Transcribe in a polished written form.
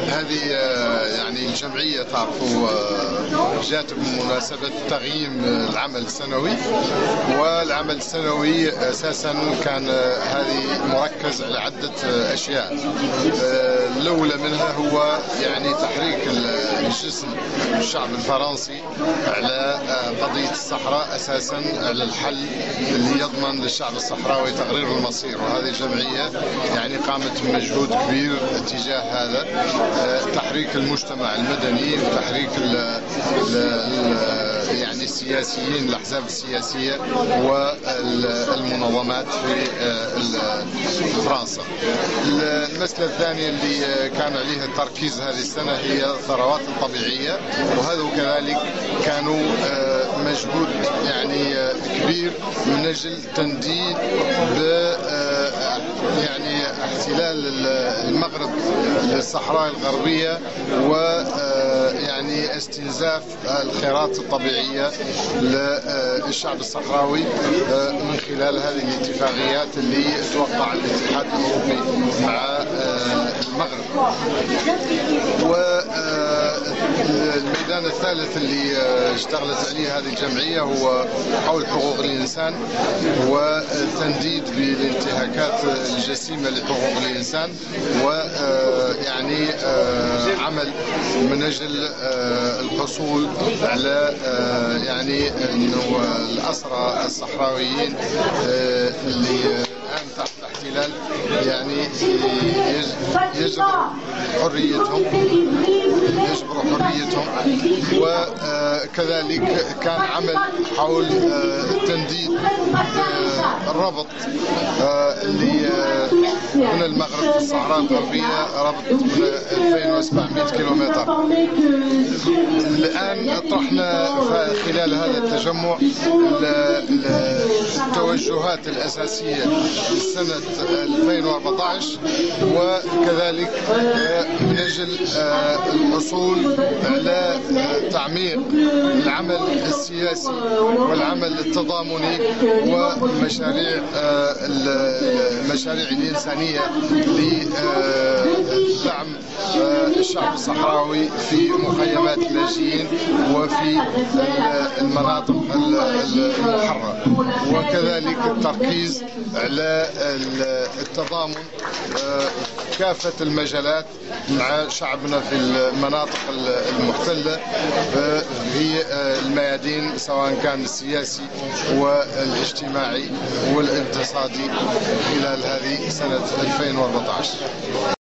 هذه يعني الجمعية تعرفوا جات بمناسبة تقييم العمل السنوي، والعمل السنوي أساسا كان هذه مركز على عدة أشياء. الأولى منها هو يعني تحريك الجسم الشعب الفرنسي على قضية الصحراء، أساسا على الحل اللي يضمن للشعب الصحراوي تقرير المصير. وهذه الجمعية يعني قامت بمجهود كبير تجاه هذا، تحريك المجتمع المدني وتحريك يعني السياسيين، الأحزاب السياسية والمنظمات في فرنسا. المسألة الثانية اللي كان عليها التركيز هذه السنة هي الثروات الطبيعية، وهذا كذلك كانوا مجهود يعني كبير من أجل تنديد يعني احتلال المغرب للصحراء الغربية، ويعني استنزاف الخيرات الطبيعية للشعب الصحراوي من خلال هذه الاتفاقيات اللي توقع الاتحاد الأوروبي مع المغرب. والميدان الثالث اللي اشتغلت عليه هذه الجمعية هو حول حقوق الإنسان والتنديد بالانتهاكات الجسيمة لحقوق الإنسان، ويعني عمل من أجل الحصول على يعني أنه الأسرى الصحراويين اللي الآن تحت الاحتلال يعني يجبروا حريتهم، وكذلك كان عمل حول تنديد الربط اللي من المغرب في الصحراء الغربية، ربط من 2700 كيلومتر. الآن طرحنا خلال هذا التجمع التوجهات الأساسية لسنة 2014، وكذلك من أجل الحصول على تعميق العمل السياسي والعمل التضامني والمشاريع الإنسانية لدعم الشعب الصحراوي في مخيمات اللاجئين وفي المناطق المحررة، وكذلك التركيز على التضامن كافة المجالات مع شعبنا في المناطق المحتلة في الميادين، سواء كان السياسي والاجتماعي والاقتصادي خلال هذه سنة 2014.